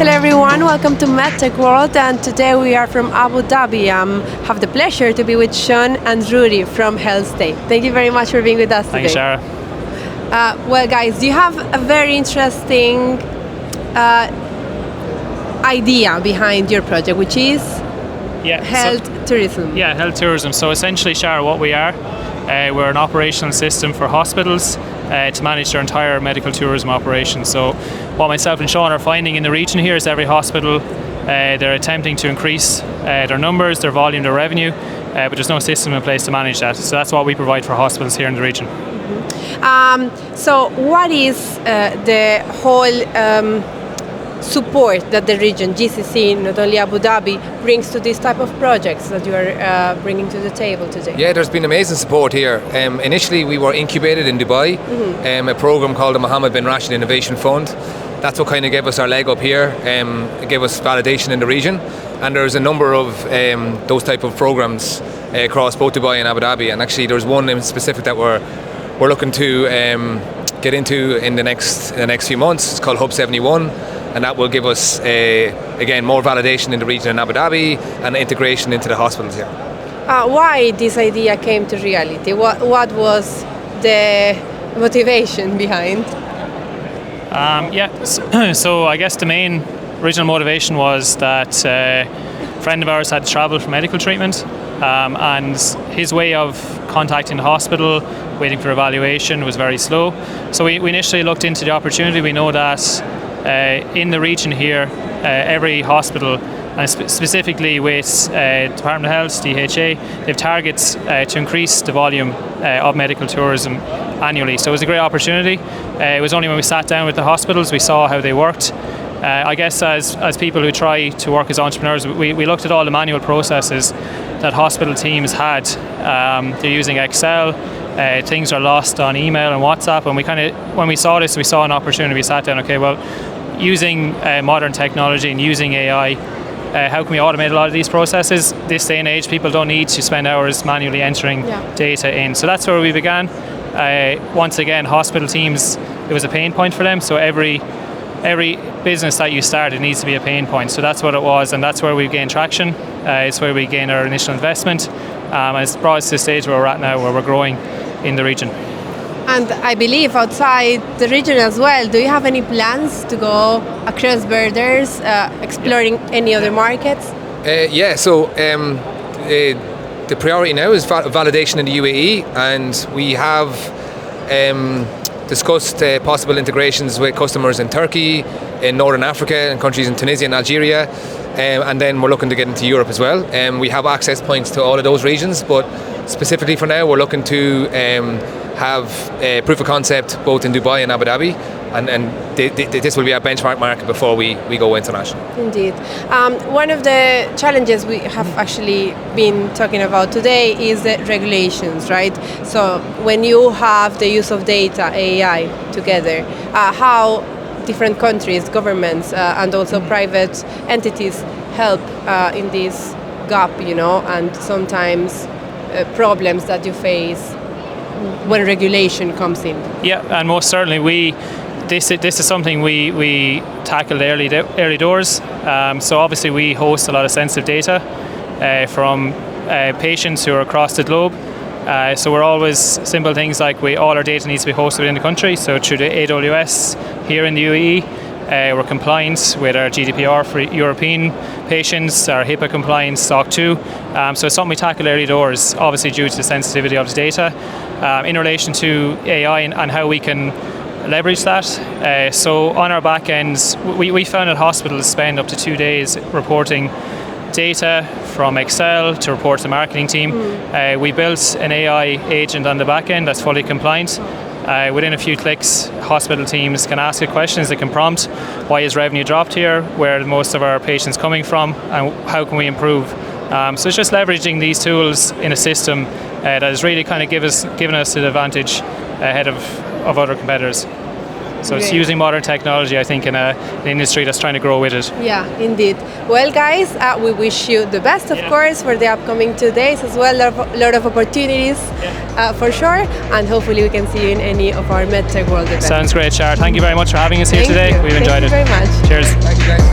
Hello everyone, welcome to MedTech World, and today we are from Abu Dhabi. Have the pleasure to be with Sean and Rudy from HealthDay. Thank you very much for being with us today. Thanks, Shara. Well guys, you have a very interesting idea behind your project, which is health tourism. Yeah, health tourism. So essentially, Shara, what we are, we're an operational system for hospitals to manage their entire medical tourism operation. So what myself and Sean are finding in the region here is every hospital, they're attempting to increase their numbers, their volume, their revenue, but there's no system in place to manage that. So that's what we provide for hospitals here in the region. So what is the whole support that the region, GCC, not only Abu Dhabi, brings to these type of projects that you are bringing to the table today? Yeah, there's been amazing support here. Initially, we were incubated in Dubai, a program called the Mohammed bin Rashid Innovation Fund. That's what kind of gave us our leg up here, it gave us validation in the region. And there's a number of those type of programs across both Dubai and Abu Dhabi. And actually, there's one in specific that we're looking to get into in the next few months. It's called Hub 71. And that will give us, again, more validation in the region in Abu Dhabi and integration into the hospitals here. Why this idea came to reality? What was the motivation behind? So I guess the main original motivation was that a friend of ours had to travel for medical treatment, and his way of contacting the hospital, waiting for evaluation, was very slow. So we initially looked into the opportunity. We know that in the region here, every hospital, and specifically with Department of Health, DHA, they have targets to increase the volume of medical tourism annually. So it was a great opportunity. It was only when we sat down with the hospitals we saw how they worked. I guess as people who try to work as entrepreneurs, we looked at all the manual processes that hospital teams had. They're using Excel. Things are lost on email and WhatsApp, and when we saw this, we saw an opportunity. We sat down, okay, well, using modern technology and using AI, how can we automate a lot of these processes? This day and age, people don't need to spend hours manually entering data in. So that's where we began. Once again, hospital teams, it was a pain point for them. So every business that you start, it needs to be a pain point. So that's what it was, and that's where we gained traction. It's where we gained our initial investment. And it's brought us to the stage where we're at now, where we're growing in the region. And I believe outside the region as well, do you have any plans to go across borders, exploring any other markets? So the priority now is validation in the UAE, and we have discussed possible integrations with customers in Turkey, in Northern Africa, and countries in Tunisia and Algeria. And then we're looking to get into Europe as well. We have access points to all of those regions, but specifically for now, we're looking to have a proof of concept both in Dubai and Abu Dhabi, and this will be our benchmark market before we go international. Indeed. One of the challenges we have actually been talking about today is the regulations, right? So when you have the use of data, AI together, how different countries, governments, and also private entities help in this gap, and sometimes problems that you face when regulation comes in. Yeah, and most certainly this is something we tackled early doors. So obviously we host a lot of sensitive data from patients who are across the globe. So we're always simple things like all our data needs to be hosted within the country. So through the AWS here in the UAE, we're compliant with our GDPR for European patients, our HIPAA compliance, SOC 2. So it's something we tackle early doors, obviously due to the sensitivity of the data. In relation to AI and how we can leverage that. So on our back ends, we found that hospitals spend up to 2 days reporting data from Excel to report to the marketing team. We built an AI agent on the back end that's fully compliant. Within a few clicks, hospital teams can ask it questions. They can prompt, why is revenue dropped here? Where are most of our patients coming from? And how can we improve? So it's just leveraging these tools in a system that has really kind of given us an advantage ahead of other competitors. So it's using modern technology, I think, in an industry that's trying to grow with it. Yeah, indeed. Well, guys, we wish you the best, of course, for the upcoming 2 days as well. A lot of opportunities for sure, and hopefully we can see you in any of our MedTech World events. Sounds great, Shara. Thank you very much for having us here today. We've enjoyed it. Thank you very much. Cheers. Thank you, guys.